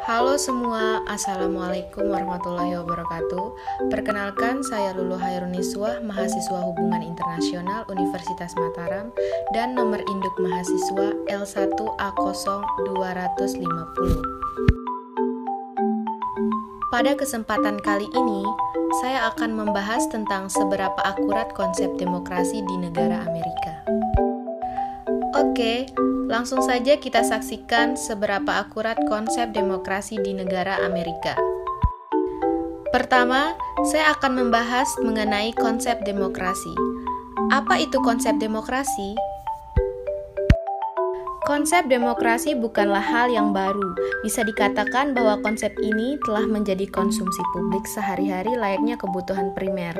Halo semua, Assalamualaikum warahmatullahi wabarakatuh. Perkenalkan, saya Lulu Hairuniswah, mahasiswa Hubungan Internasional Universitas Mataram dan nomor induk mahasiswa L1A0250. Pada kesempatan kali ini, saya akan membahas tentang seberapa akurat konsep demokrasi di negara Amerika. Oke, langsung saja kita saksikan seberapa akurat konsep demokrasi di negara Amerika. Pertama, saya akan membahas mengenai konsep demokrasi. Apa itu konsep demokrasi? Konsep demokrasi bukanlah hal yang baru. Bisa dikatakan bahwa konsep ini telah menjadi konsumsi publik sehari-hari layaknya kebutuhan primer.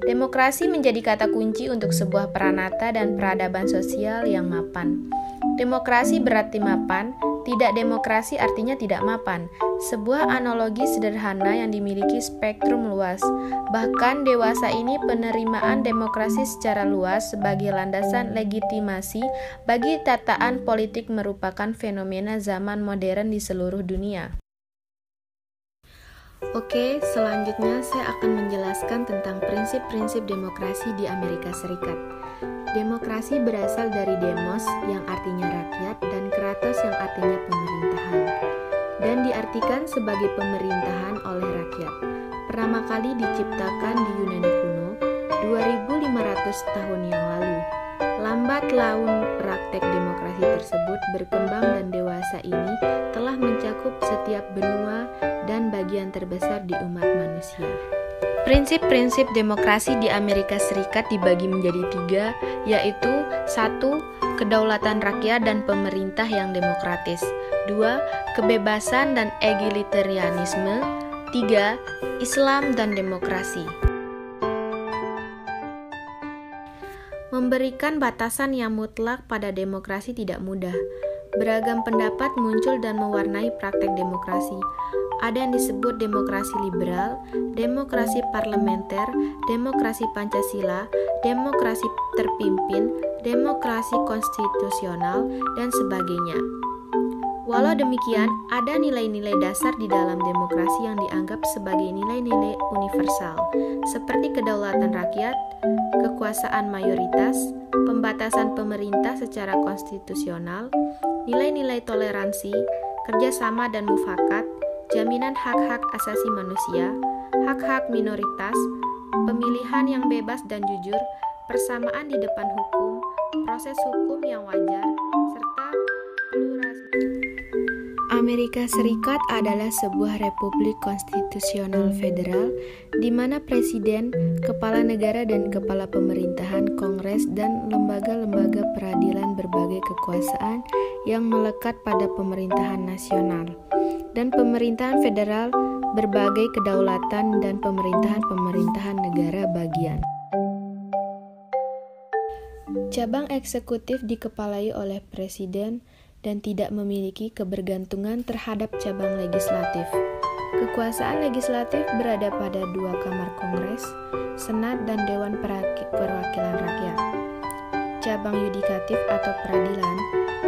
Demokrasi menjadi kata kunci untuk sebuah peranata dan peradaban sosial yang mapan. Demokrasi berarti mapan, tidak demokrasi artinya tidak mapan. Sebuah analogi sederhana yang dimiliki spektrum luas. Bahkan dewasa ini penerimaan demokrasi secara luas sebagai landasan legitimasi bagi tataan politik merupakan fenomena zaman modern di seluruh dunia. Oke, selanjutnya saya akan menjelaskan tentang prinsip-prinsip demokrasi di Amerika Serikat. Demokrasi berasal dari demos yang artinya rakyat dan kratos yang artinya pemerintahan, dan diartikan sebagai pemerintahan oleh rakyat. Pertama kali diciptakan di Yunani kuno 2500 tahun yang lalu. Lambat laun praktek demokrasi tersebut berkembang dan dewasa ini telah mencakup setiap benua dan bagian terbesar di umat manusia. Prinsip-prinsip demokrasi di Amerika Serikat dibagi menjadi 3, yaitu 1. Kedaulatan rakyat dan pemerintah yang demokratis. 2. Kebebasan dan egalitarianisme. 3. Islam dan demokrasi. Memberikan batasan yang mutlak pada demokrasi tidak mudah. Beragam pendapat muncul dan mewarnai praktek demokrasi. Ada yang disebut demokrasi liberal, demokrasi parlementer, demokrasi Pancasila, demokrasi terpimpin, demokrasi konstitusional, dan sebagainya. Walau demikian, ada nilai-nilai dasar di dalam demokrasi yang dianggap sebagai nilai-nilai universal, seperti kedaulatan rakyat, kekuasaan mayoritas, pembatasan pemerintah secara konstitusional, nilai-nilai toleransi, kerjasama dan mufakat, jaminan hak-hak asasi manusia, hak-hak minoritas, pemilihan yang bebas dan jujur, persamaan di depan hukum, proses hukum yang wajar, serta pluralisme. Amerika Serikat adalah sebuah republik konstitusional federal di mana presiden, kepala negara dan kepala pemerintahan, kongres, dan lembaga-lembaga peradilan berbagai kekuasaan yang melekat pada pemerintahan nasional, dan pemerintahan federal berbagai kedaulatan dan pemerintahan negara bagian. Cabang eksekutif dikepalai oleh presiden dan tidak memiliki kebergantungan terhadap cabang legislatif. Kekuasaan legislatif berada pada 2 kamar kongres, senat, dan dewan perwakilan rakyat. Cabang yudikatif atau peradilan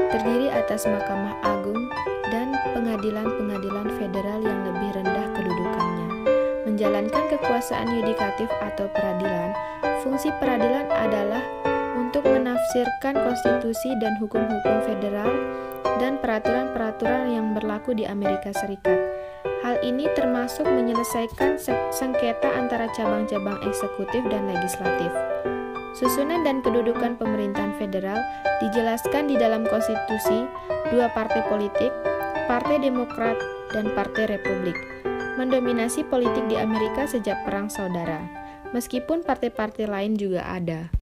terdiri atas Mahkamah Agung dan pengadilan-pengadilan federal yang lebih rendah kedudukannya. Menjalankan kekuasaan yudikatif atau peradilan, fungsi peradilan adalah untuk menafsirkan konstitusi dan hukum-hukum federal dan peraturan-peraturan yang berlaku di Amerika Serikat. Hal ini termasuk menyelesaikan sengketa antara cabang-cabang eksekutif dan legislatif. Susunan dan kedudukan pemerintahan federal dijelaskan di dalam konstitusi 2 partai politik, Partai Demokrat dan Partai Republik, mendominasi politik di Amerika sejak Perang Saudara, meskipun partai-partai lain juga ada.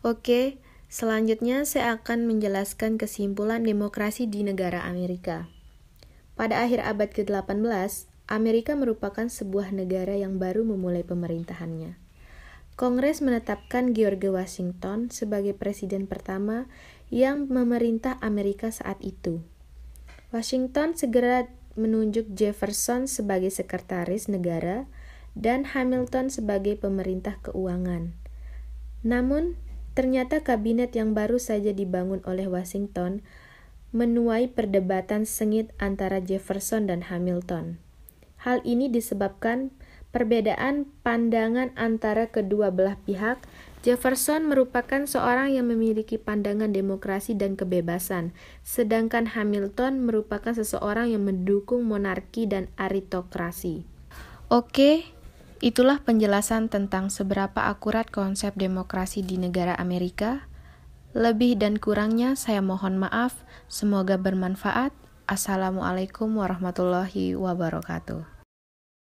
Oke, selanjutnya saya akan menjelaskan kesimpulan demokrasi di negara Amerika. Pada akhir abad ke-18, Amerika merupakan sebuah negara yang baru memulai pemerintahannya. Kongres menetapkan George Washington sebagai presiden pertama yang memerintah Amerika saat itu. Washington segera menunjuk Jefferson sebagai sekretaris negara dan Hamilton sebagai pemerintah keuangan. Namun, ternyata kabinet yang baru saja dibangun oleh Washington menuai perdebatan sengit antara Jefferson dan Hamilton. Hal ini disebabkan perbedaan pandangan antara kedua belah pihak. Jefferson merupakan seorang yang memiliki pandangan demokrasi dan kebebasan, sedangkan Hamilton merupakan seseorang yang mendukung monarki dan aritokrasi. Oke, itulah penjelasan tentang seberapa akurat konsep demokrasi di negara Amerika. Lebih dan kurangnya saya mohon maaf, semoga bermanfaat. Assalamualaikum warahmatullahi wabarakatuh.